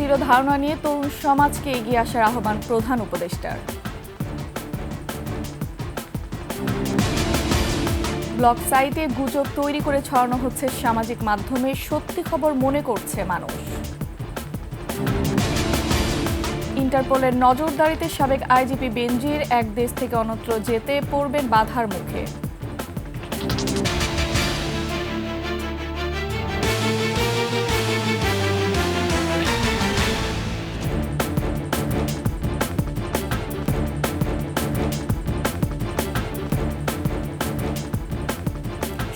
3-0 ধারণা নিয়ে তরুণ সমাজকে এগিয়ে আসার আহ্বান প্রধান উপদেষ্টার। ব্লগ সাইটে গুজব তৈরি করে ছড়ানো হচ্ছে সামাজিক মাধ্যমে, সত্যি খবর মনে করছে মানুষ। ইন্টারপোলের নজরদারিতে সাবেক আইজিপি বেনজির এক দেশ থেকে অন্যত্র যেতে পড়বেন বাধার মুখে।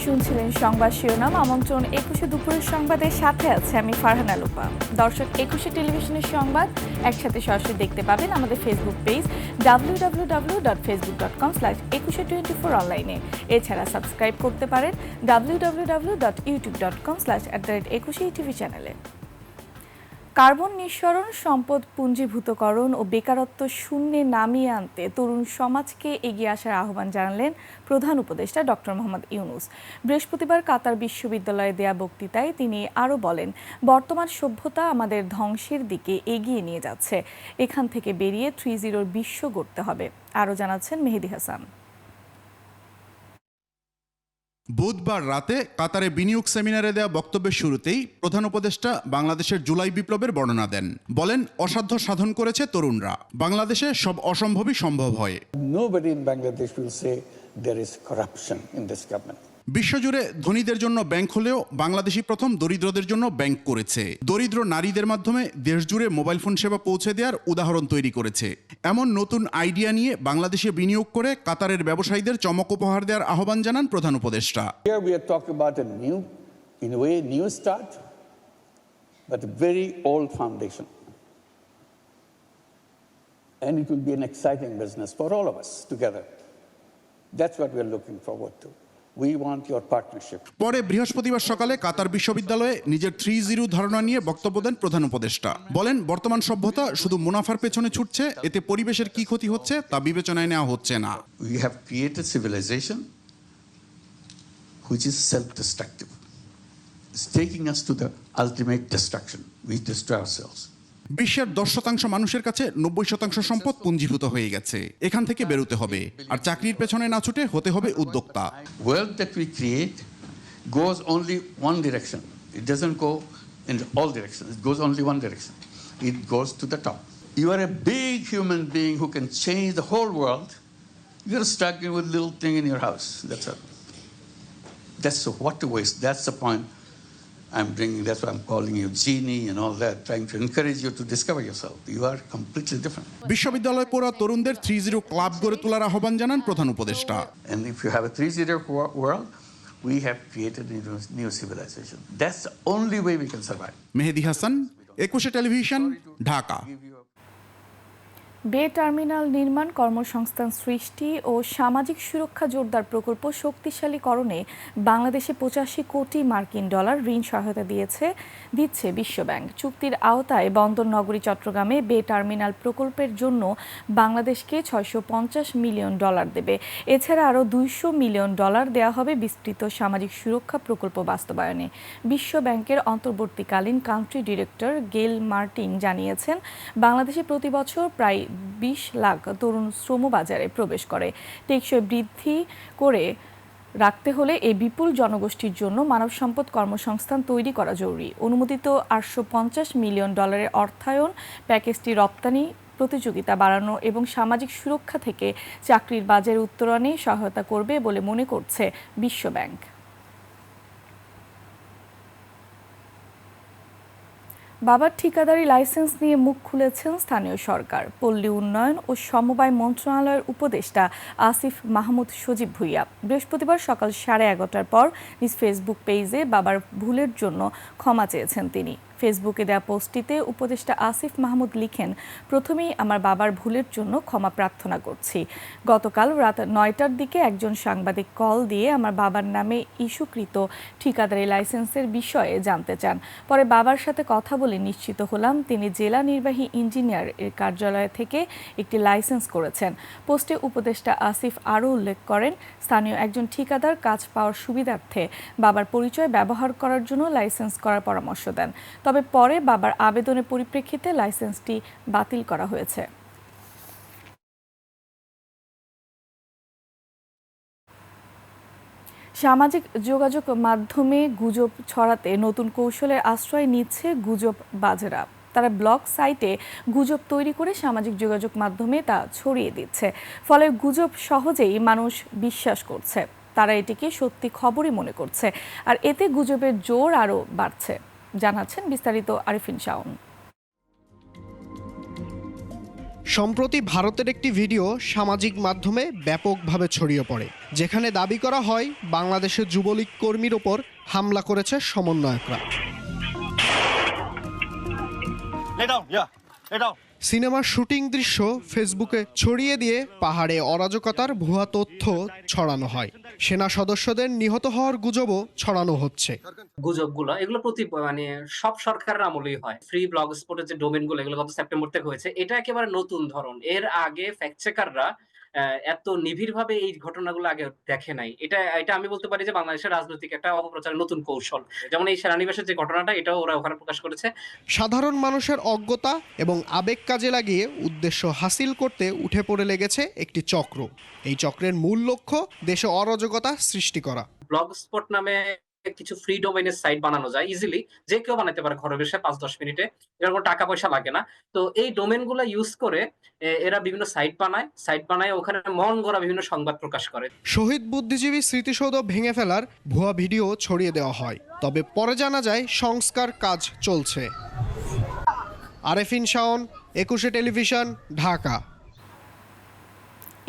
শুনছিলেন সংবাদ শিরোনাম। আমন্ত্রণ 21 দুপুরের সংবাদের সাথে আছে আমি ফারহানা লুপা। দর্শক, 21 টেলিভিশনের সংবাদ একসাথে সরাসরি দেখতে পাবেন আমাদের ফেসবুক পেজ www.facebook.com/2124 অনলাইনে। এছাড়া সাবস্ক্রাইব করতে পারেন www.youtube.com/21TV চ্যানেলে। কার্বন নিঃসরণ, সম্পদ পুঞ্জীভূতকরণ ও বেকারত্ব শূন্যে নামিয়ে আনতে তরুণ সমাজকে এগিয়ে আসার আহ্বান জানালেন প্রধান উপদেষ্টা ডক্টর মোহাম্মদ ইউনূস। বৃহস্পতিবার কাতার বিশ্ববিদ্যালয়ে দেয়া বক্তৃতায় তিনি আরও বলেন, বর্তমান সভ্যতা আমাদের ধ্বংসের দিকে এগিয়ে নিয়ে যাচ্ছে। এখান থেকে বেরিয়ে 3-0 বিশ্ব গড়তে হবে। আরও জানাচ্ছেন মেহেদী হাসান। বুধবার রাতে কাতারে বিনিয়োগ সেমিনারে দেওয়া বক্তব্যের শুরুতেই প্রধান উপদেষ্টা বাংলাদেশের জুলাই বিপ্লবের বর্ণনা দেন। বলেন, অসাধ্য সাধন করেছে তরুণরা, বাংলাদেশে সব অসম্ভবই সম্ভব হয়। Nobody in Bangladesh will say there is corruption in this government. বিশ্বজুড়ে ধনীদের জন্য ব্যাংক হলেও বাংলাদেশই প্রথম দরিদ্রদের জন্য ব্যাংক করেছে। দরিদ্র নারীদের মাধ্যমে দেশজুড়ে মোবাইল ফোন সেবা পৌঁছে দেওয়ার উদাহরণ তৈরি করেছে। এমন নতুন আইডিয়া নিয়ে বাংলাদেশে বিনিয়োগ করে কাতারের ব্যবসায়ীদের চমক উপহার দেওয়ার আহ্বান জানান প্রধান উপদেষ্টা। Here we are talking about a new, in a way, new start, but a very old foundation. And it will be an exciting business for all of us together. That's what we are looking forward to. We want your partnership. পরে বৃহস্পতিবার সকালে কাতার বিশ্ববিদ্যালয়ে নিজের 3-0 ধারণা নিয়ে বক্তব্য দেন প্রধান উপদেষ্টা। বলেন, বর্তমান সভ্যতা শুধু মুনাফার পেছনে ছুটছে, এতে পরিবেশের কি ক্ষতি হচ্ছে তা বিবেচনায় নেওয়া হচ্ছে না। We have created civilization which is self-destructive. It's taking us to the ultimate destruction. We destroy ourselves. বিশ্বের 10% মানুষের কাছে 90% সম্পদ পুঞ্জীভূত হয়ে গেছে। এখান থেকে বেরোতে হবে, আর চাকরির পেছনে না ছুটে হতে হবে উদ্যোক্তা। Wealth that we create goes only one direction. It doesn't go in all directions. It goes only one direction. It goes to the top. You are a big human being who can change the whole world. You're struggling with little thing in your house. That's all. That's what to waste. That's the point I'm bringing. That's why I'm calling you genie and all that, trying to encourage you to discover yourself. You are completely different. বিশ্ববিদ্যালয় পড়া তরুণদের 3-0 club গড়ে তোলার আহ্বান জানান প্রধান উপদেষ্টা। And if you have a 3-0 world, we have created a new civilization. That's the only way we can survive. Mehedi Hasan, 21 television, Dhaka. বে টার্মিনাল নির্মাণ, কর্মসংস্থান সৃষ্টি ও সামাজিক সুরক্ষা জোরদার প্রকল্প শক্তিশালীকরণে বাংলাদেশে 85 কোটি মার্কিন ডলার ঋণ সহায়তা দিচ্ছে বিশ্বব্যাংক। চুক্তির আওতায় বন্দর নগরী চট্টগ্রামে বে টার্মিনাল প্রকল্পের জন্য বাংলাদেশকে 650 মিলিয়ন ডলার দেবে। এছাড়া আরও 200 মিলিয়ন ডলার দেওয়া হবে বিস্তৃত সামাজিক সুরক্ষা প্রকল্প বাস্তবায়নে। বিশ্বব্যাংকের অন্তর্বর্তীকালীন কান্ট্রি ডিরেক্টর গেল মার্টিন জানিয়েছেন, বাংলাদেশে প্রতি বছর প্রায় 20 লাখ তরুণ শ্রমবাজারে প্রবেশ করে। টেকসই বৃদ্ধি করে রাখতে হলে এই বিপুল জনগোষ্ঠীর জন্য মানব সম্পদ কর্মসংস্থান তৈরি করা জরুরি। অনুমোদিত 850 মিলিয়ন ডলারের অর্থায়ন প্যাকেজটি রপ্তানি প্রতিযোগিতা বাড়ানো এবং সামাজিক সুরক্ষা থেকে চাকরির বাজারে উত্তরণে সহায়তা করবে বলে মনে করছে বিশ্বব্যাংক। বাবার ঠিকাদারি লাইসেন্স নিয়ে মুখ খুলেছেন স্থানীয় সরকার। পল্লী উন্নয়ন ও সমবায় মন্ত্রণালয়ের উপদেষ্টা আসিফ মাহমুদ সজীব ভুইয়া বৃহস্পতিবার সকাল 11:30টার পর নিজ ফেসবুক পেজে বাবার ভুলের জন্য ক্ষমা চেয়েছেন তিনি। ফেসবুকে দেওয়া পোস্টটিতে উপদেষ্টা আসিফ মাহমুদ লিখেন, প্রথমেই আমার বাবার ভুলের জন্য ক্ষমা প্রার্থনা করছি। গতকাল রাত 9টার দিকে একজন সাংবাদিক কল দিয়ে আমার বাবার নামে ইস্যুকৃত ঠিকাদারি লাইসেন্সের বিষয়ে জানতে চান। পরে বাবার সাথে কথা বলে নিশ্চিত হলাম তিনি জেলা নির্বাহী ইঞ্জিনিয়ার এর কার্যালয় থেকে একটি লাইসেন্স করেছেন। পোস্টে উপদেষ্টা আসিফ আরও উল্লেখ করেন, স্থানীয় একজন ঠিকাদার কাজ পাওয়ার সুবিধার্থে বাবার পরিচয় ব্যবহার করার জন্য লাইসেন্স করার পরামর্শ দেন। তবে পরে বাবার আবেদনের পরিপ্রেক্ষিতে লাইসেন্সটি বাতিল করা হয়েছে। সামাজিক যোগাযোগ মাধ্যমে গুজব ছড়াতে নতুন কৌশলের আশ্রয় নিচ্ছে গুজববাজেরা। তারা ব্লগ সাইটে গুজব তৈরি করে সামাজিক যোগাযোগ মাধ্যমে তা ছড়িয়ে দিচ্ছে। ফলে গুজব সহজেই মানুষ বিশ্বাস করছে। তারা এটিকে সত্যি খবরই মনে করছে, আর এতে গুজবের জোর আরও বাড়ছে। জানাচ্ছেন বিস্তারিত আরিফিন শাওন। সম্প্রতি ভারতের একটি ভিডিও সামাজিক মাধ্যমে ব্যাপকভাবে ছড়িয়ে পড়ে, যেখানে দাবি করা হয় বাংলাদেশের যুবলীগ কর্মীর ওপর হামলা করেছে সমন্বয়করা। সিনেমার শুটিং দৃশ্য ফেসবুকে ছড়িয়ে দিয়ে পাহাড়ে অরাজকতার ভুয়া তথ্য ছড়ানো হয়। সেনা সদস্যদের নিহত হওয়ার গুজবও ছড়ানো হচ্ছে। গুজবগুলো এগুলো সব সরকারের আমলেই হয়। ফ্রি ব্লগ স্পটের যে ডোমেইনগুলো এগুলো গত সেপ্টেম্বর থেকে হয়েছে। এটা একেবারে নতুন ধরন। এর আগে ফ্যাক্ট চেকাররা এত নিবিড়ভাবে এই ঘটনাগুলো আগে দেখে নাই। এটা আমি বলতে পারি যে বাংলাদেশের রাজনৈতিক একটা অপপ্রচারের নতুন কৌশল। যেমন এই সেনানিবাসের যে ঘটনাটা এটাও ওরা ওখানে প্রকাশ করেছে। সাধারণ মানুষের অজ্ঞতা এবং আবেগ কাজে লাগিয়ে উদ্দেশ্য হাসিল করতে উঠে পড়ে লেগেছে একটি চক্র। এই চক্রের মূল লক্ষ্য দেশে অরাজকতা সৃষ্টি করা। ব্লগ স্পট নামে কিছু ফ্রি ডোমেইনের সাইট বানানো যায় ইজিলি, যে কেউ বানাতে পারে ঘরে বসে ৫-১০ মিনিটে। এর কোনো টাকা পয়সা লাগে না। তো এই ডোমেইনগুলো ইউজ করে এরা বিভিন্ন সাইট বানায় ওখানে মন গড়া বিভিন্ন সংবাদ প্রকাশ করে। শহীদ বুদ্ধিজীবী স্মৃতিসৌধ ভেঙে ফেলার ভুয়া ভিডিও ছড়িয়ে দেওয়া হয়, তবে পরে জানা যায় সংস্কার কাজ চলছে। আরেফিন শাওন, ২১শে টেলিভিশন, ঢাকা।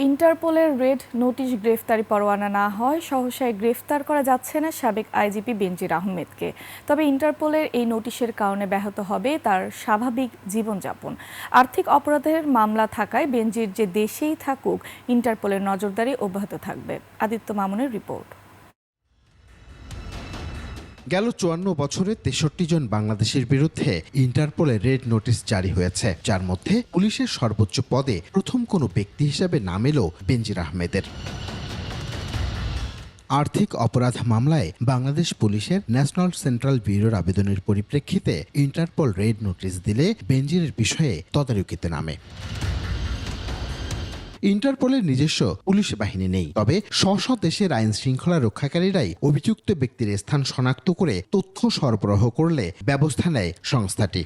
ইন্টারপোলের রেড নোটিশ গ্রেফতারি পরোয়ানা না হয় সহসায় গ্রেফতার করা যাচ্ছে না সাবেক আইজিপি বেনজির আহমেদকে। তবে ইন্টারপোলের এই নোটিশের কারণে ব্যাহত হবে তার স্বাভাবিক জীবনযাপন। আর্থিক অপরাধের মামলা থাকায় বেনজির যে দেশেই থাকুক ইন্টারপোলের নজরদারি অব্যাহত থাকবে। আদিত্য মামুনের রিপোর্ট। গেল ৫৪ বছরে ৬৩ জন বাংলাদেশের বিরুদ্ধে ইন্টারপোলে রেড নোটিশ জারি হয়েছে, যার মধ্যে পুলিশের সর্বোচ্চ পদে প্রথম কোনো ব্যক্তি হিসেবে নাম এলো বেনজির আহমেদের। আর্থিক অপরাধ মামলায় বাংলাদেশ পুলিশের ন্যাশনাল সেন্ট্রাল ব্যুরোর আবেদনের পরিপ্রেক্ষিতে ইন্টারপোল রেড নোটিশ দিলে বেনজিরের বিষয়ে তদারকিতে নামে। ইন্টারপোলের নিজস্ব পুলিশ বাহিনী নেই, তবে স্ব দেশের আইন শৃঙ্খলা রক্ষাকারীরাই অভিযুক্ত ব্যক্তির স্থান শনাক্ত করে তথ্য সরবরাহ করলে ব্যবস্থা নেয় সংস্থাটি।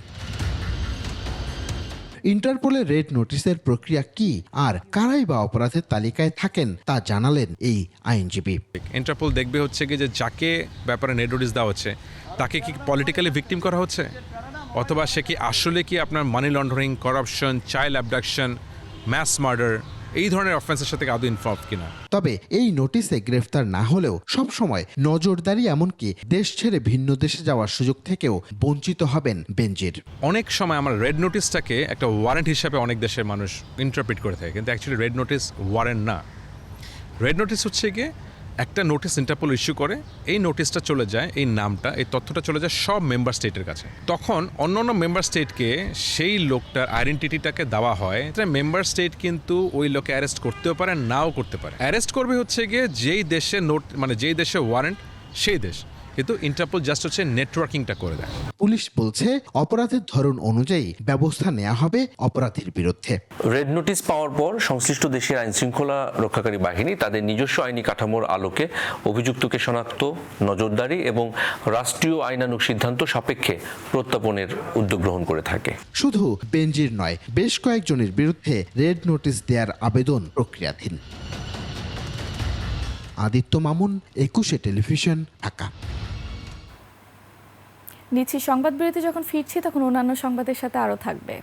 ইন্টারপোলের রেড নোটিশের প্রক্রিয়া কি আর কারাই বা অপরাধের তালিকায় থাকেন তা জানালেন এই আইনজীবী। ইন্টারপোল দেখবে হচ্ছে কি যে যাকে ব্যাপারে রেড নোটিশ দেওয়া হচ্ছে তাকে কি পলিটিক্যালি ভিকটিম করা হচ্ছে, অথবা সে কি আসলে কি আপনার money laundering, corruption, child abduction, mass murder এই ধরনের অফেন্সের সাথে আদৌ ইনভলভ কিনা। তবে এই নোটিশে গ্রেফতার না হলেও সবসময় নজরদারি, এমনকি দেশ ছেড়ে ভিন্ন দেশে যাওয়ার সুযোগ থেকেও বঞ্চিত হবেন বেনজির। অনেক সময় আমরা রেড নোটিশটাকে একটা ওয়ারেন্ট হিসাবে অনেক দেশের মানুষ ইন্টারপ্রিট করে থাকে, কিন্তু অ্যাকচুয়ালি রেড নোটিশ ওয়ারেন্ট না। রেড নোটিশ হচ্ছে গিয়ে একটা নোটিশ ইন্টারপোল ইস্যু করে, এই নোটিশটা চলে যায়, এই নামটা, এই তথ্যটা চলে যায় সব মেম্বার স্টেটের কাছে। তখন অন্য মেম্বার স্টেটকে সেই লোকটার আইডেন্টিটিটাকে দেওয়া হয়। মেম্বার স্টেট কিন্তু ওই লোককে অ্যারেস্ট করতেও পারে, নাও করতে পারে। অ্যারেস্ট করবে হচ্ছে গিয়ে যেই দেশে যেই দেশে ওয়ারেন্ট সেই দেশ, কিন্তু ইন্টারপোল জাস্ট হচ্ছে নেটওয়ার্কিংটা করে দেয়। পুলিশ বলছে অপরাধের ধরন অনুযায়ী ব্যবস্থা নেওয়া হবে অপরাধীর বিরুদ্ধে। রেড নোটিশ পাওয়ার পর সংশ্লিষ্ট দেশের আইন শৃঙ্খলা রক্ষাকারী বাহিনী তাদের নিজস্ব আইনি কাঠামোর আলোকে অভিযুক্তকে শনাক্ত, নজরদারি এবং রাষ্ট্রীয় আইনানুগ সিদ্ধান্ত সাপেক্ষে প্রত্যর্পণের উদ্যোগ গ্রহণ করে থাকে। শুধু বেনজির নয়, বেশ কয়েকজনের বিরুদ্ধে রেড নোটিশ দেওয়ার আবেদন প্রক্রিয়াধীন। আদিত্য মামুন, ২১শে টেলিভিশন, ঢাকা। নিচ্ছি সংবাদ বিরতি। যখন ফিরছি তখন অন্যান্য সংবাদের সাথে আরও থাকবে।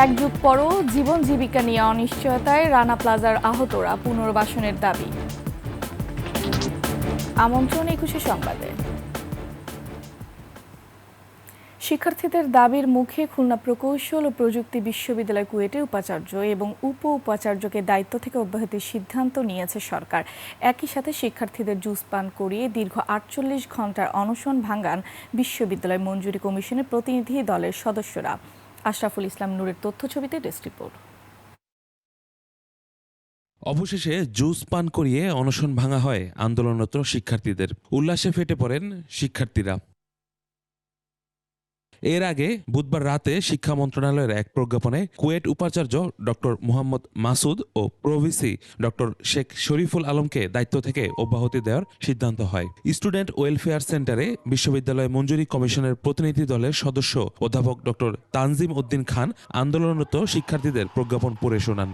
এক যুগ পরও জীবন জীবিকা নিয়ে অনিশ্চয়তায় রানা প্লাজার আহতরা, পুনর্বাসনের দাবি। আমন্ত্রণ ২১শে সংবাদে। শিক্ষার্থীদের দাবির মুখে খুলনা প্রকৌশল ও প্রযুক্তি বিশ্ববিদ্যালয় কুয়েটের উপাচার্য এবং উপাচার্যকে দায়িত্ব থেকে অব্যাহতির সিদ্ধান্ত নিয়েছে সরকার। একই সাথে শিক্ষার্থীদের জুস পান করিয়ে দীর্ঘ ৪৮ ঘণ্টার অনশন ভাঙান বিশ্ববিদ্যালয় মঞ্জুরি কমিশনের প্রতিনিধি দলের সদস্যরা। আশরাফুল ইসলাম নূরের তথ্যছবিতে ডেস্ক রিপোর্ট। অবশেষে জুস পান করিয়ে অনশন ভাঙা হয় আন্দোলনরত শিক্ষার্থীদের। উল্লাসে ফেটে পড়েন শিক্ষার্থীরা। এর আগে বুধবার রাতে শিক্ষা মন্ত্রণালয়ের এক প্রজ্ঞাপনে কুয়েট উপাচার্য ডক্টর মুহাম্মদ মাসুদ ও প্রভিসি ডক্টর শেখ শরীফুল আলমকে দায়িত্ব থেকে অব্যাহতি দেওয়ার সিদ্ধান্ত হয়। স্টুডেন্ট ওয়েলফেয়ার সেন্টারে বিশ্ববিদ্যালয় মঞ্জুরি কমিশনের প্রতিনিধি দলের সদস্য অধ্যাপক ডক্টর তানজিম উদ্দিন খান আন্দোলনরত শিক্ষার্থীদের প্রজ্ঞাপন পড়ে শোনান।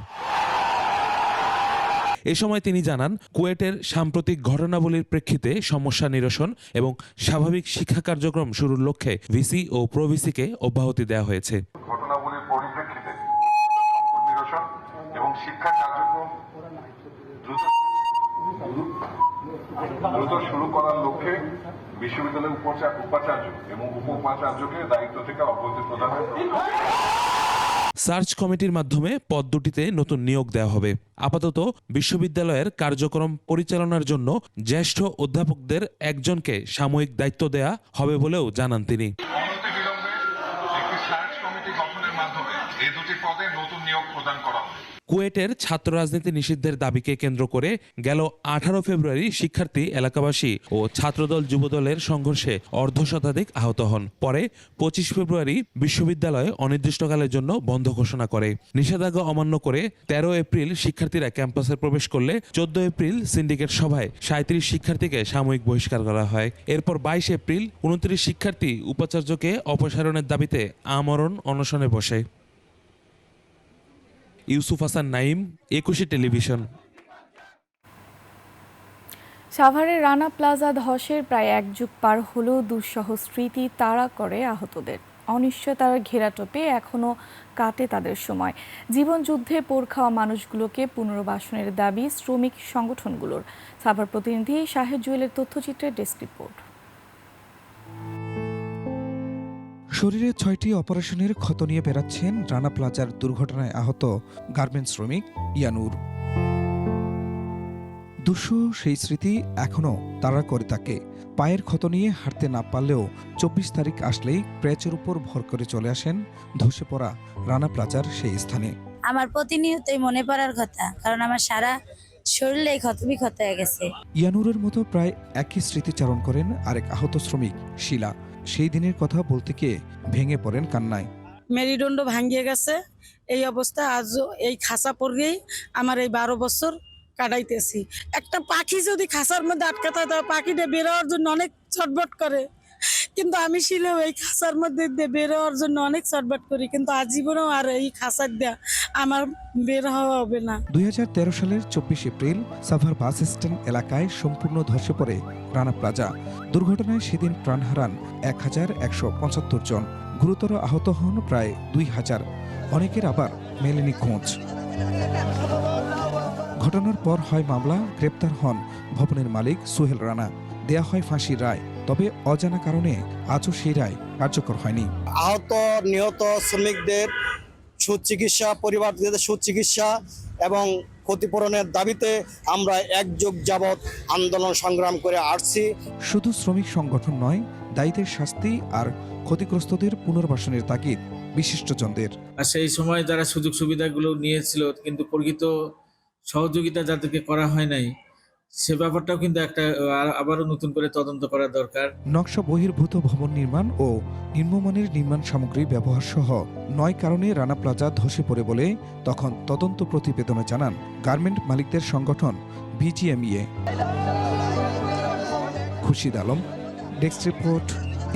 এ সময় তিনি জানান, কুয়েটের সাম্প্রতিক ঘটনাবলীর প্রেক্ষিতে সমস্যা নিরসন এবং স্বাভাবিক শিক্ষা কার্যক্রম শুরুর লক্ষ্যে ভিসি ও প্রভিসিকে অব্যাহতি দেওয়া হয়েছে। ঘটনাবলীর পরিপ্রেক্ষিতে সংকট নিরসন এবং শিক্ষা কার্যক্রম দ্রুত শুরু করার লক্ষ্যে বিশ্ববিদ্যালয়ের উপাচার্য এবং উপ উপাচার্যকে দায়িত্ব থেকে অব্যাহতি প্রদান হয়। সার্চ কমিটির মাধ্যমে পদ দুটিতে নতুন নিয়োগ দেওয়া হবে। আপাতত বিশ্ববিদ্যালয়ের কার্যক্রম পরিচালনার জন্য জ্যেষ্ঠ অধ্যাপকদের একজনকে সাময়িক দায়িত্ব দেয়া হবে বলেও জানান তিনি। অনতিবিলম্বে একটি সার্চ কমিটি গঠনের মাধ্যমে এই দুটি পদে নতুন নিয়োগ প্রদান করা হবে। কুয়েটের ছাত্র রাজনীতি নিষিদ্ধের দাবিকে কেন্দ্র করে গেল 18 ফেব্রুয়ারি শিক্ষার্থী, এলাকাবাসী ও ছাত্রদল যুবদলের সংঘর্ষে অর্ধশতাধিক আহত হন। পরে 25 ফেব্রুয়ারি বিশ্ববিদ্যালয় অনির্দিষ্টকালের জন্য বন্ধ ঘোষণা করে। নিষেধাজ্ঞা অমান্য করে 13 এপ্রিল শিক্ষার্থীরা ক্যাম্পাসে প্রবেশ করলে 14 এপ্রিল সিন্ডিকেট সভায় 37 শিক্ষার্থীকে সাময়িক বহিষ্কার করা হয়। এরপর 22 এপ্রিল 29 শিক্ষার্থী উপাচার্যকে অপসারণের দাবিতে আমরণ অনশনে বসে। ইউসুফ হাসান নাইম, 21 টেলিভিশন। সাভারের রানা প্লাজা ধসের প্রায় 1 যুগ পার হলেও দুঃসহ স্মৃতি তাড়া করে আহতদের। অনিশ্চয়তার ঘেরাটোপে এখনও কাটে তাদের সময়। জীবন যুদ্ধে পোড় খাওয়া মানুষগুলোকে পুনর্বাসনের দাবি শ্রমিক সংগঠনগুলোর। সাভার প্রতিনিধি শাহেদ জুয়েলের তথ্যচিত্রের ডেস্ক রিপোর্ট। শরীরে 6টি অপারেশনের ক্ষত নিয়ে বেড়াচ্ছেন রানা প্লাজার দুর্ঘটনায় আহত গার্মেন্টস শ্রমিক ইয়ানুর। দুঃসহ সেই স্মৃতি এখনও তাড়া করে তাকে। পায়ের ক্ষত নিয়ে হাঁটতে না পারলেও 24 তারিখ আসলেই ক্র্যাচের উপর ভর করে চলে আসেন ধসে পড়া রানা প্লাজার সেই স্থানে। আমার প্রতিনিয়তই মনে পড়ার কথা, কারণ আমার সারা শরীরে ক্ষতবিক্ষত হয়ে গেছে। ইয়ানুরের মতো প্রায় একই স্মৃতিচারণ করেন আরেক আহত শ্রমিক শিলা। সেই দিনের কথা বলতে গিয়ে ভেঙে পড়েন কান্নায়। মেরুদণ্ড ভাঙিয়ে গেছে, এই অবস্থা আজও এই খাঁচা পড়েই আমার এই 12 বছর কাটাইতেছি। একটা পাখি যদি খাঁচার মধ্যে আটকা থাকে, পাখিটা বেরোয়ার জন্য অনেক ছটফট করে, কিন্তু আমি শিলেও এই খাঁচার মধ্যে বেরোয়ার জন্য অনেক ছটফট করি, কিন্তু আজীবনেও আর এই খাঁচার দেয়া আমার বের হওয়া হবে না। 2013 সালের 24 এপ্রিল সাভার বাস স্ট্যান্ড এলাকায় সম্পূর্ণ ধসে পড়ে রানা প্লাজা। দুর্ঘটনায় সেদিন প্রাণ হারান 1175 জন, গুরুতর আহত হন প্রায় 2000, অনেকের আবার মেলেনি খোঁজ। ঘটনার পর হয় মামলা, গ্রেপ্তার হন ভবনের মালিক সোহেল রানা, দেয়া হয় ফাঁসির রায়। তবে অজানা কারণে আজও সেই রায় কার্যকর হয়নি। আহত নিহত শ্রমিকদের সুচিকিৎসা, পরিবারদের সুচিকিৎসা এবং ক্ষতিপূরণের দাবিতে আমরা 1 যুগ যাবৎ আন্দোলন সংগ্রাম করে আসছি। শুধু শ্রমিক সংগঠন নয়, দায়ীদের শাস্তি আর ক্ষতিগ্রস্তদের পুনর্বাসনের তাগিদ বিশিষ্টজনদের। সেই সময় যারা সুযোগ সুবিধাগুলো নিয়েছিল কিন্তু প্রকৃত সহযোগিতা যাদেরকে করা হয় নাই, সে ব্যাপারটাও কিন্তু একটা আবারও নতুন করে তদন্ত করা দরকার। নকশা বহির্ভূত ভবন নির্মাণ ও নিম্নমানের নির্মাণ সামগ্রী ব্যবহার সহ 9 কারণে রানা প্লাজা ধসে পড়ে বলে তখন তদন্ত প্রতিবেদনে জানান গার্মেন্ট মালিকদের সংগঠন BGMEA. Khurshid Alam, desk report,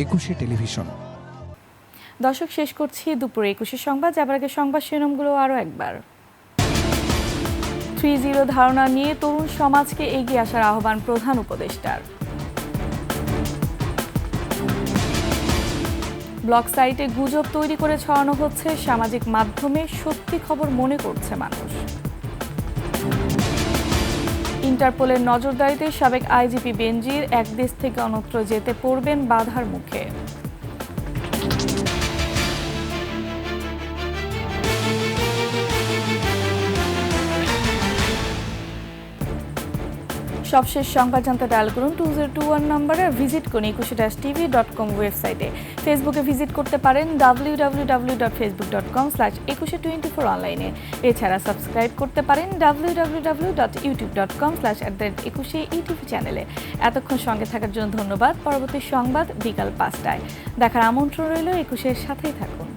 21 television. দর্শক, শেষ করছি দুপুরে 21 সংবাদ। যাবার আগে সংবাদ শিরোনামগুলো আরও একবার। 3-0 ধারণা নিয়ে তরুণ সমাজকে এগিয়ে আসার আহ্বান প্রধান উপদেষ্টার। ব্লগ সাইটে গুজব তৈরি করে ছড়ানো হচ্ছে, সামাজিক মাধ্যমে সত্যি খবর মনে করছে মানুষ। ইন্টারপোলের নজরদারিতে সাবেক আইজিপি বেনজির এক দেশ থেকে অন্যত্র যেতে পড়বেন বাধার মুখে। সবশেষ সংবাদ জানতে ডায়াল করুন 2021 নম্বরে, ভিজিট করুন ekushe-tv.com ওয়েবসাইটে। ফেসবুকে ভিজিট করতে পারেন www.facebook.com/ekushe24 অনলাইনে। এছাড়া সাবস্ক্রাইব করতে পারেন www.youtube.com/ekushe চ্যানেলে। এতক্ষণ সঙ্গে থাকার জন্য ধন্যবাদ। পরবর্তী সংবাদ বিকাল 5টায় দেখার আমন্ত্রণ রইল। একুশের সাথেই থাকুন।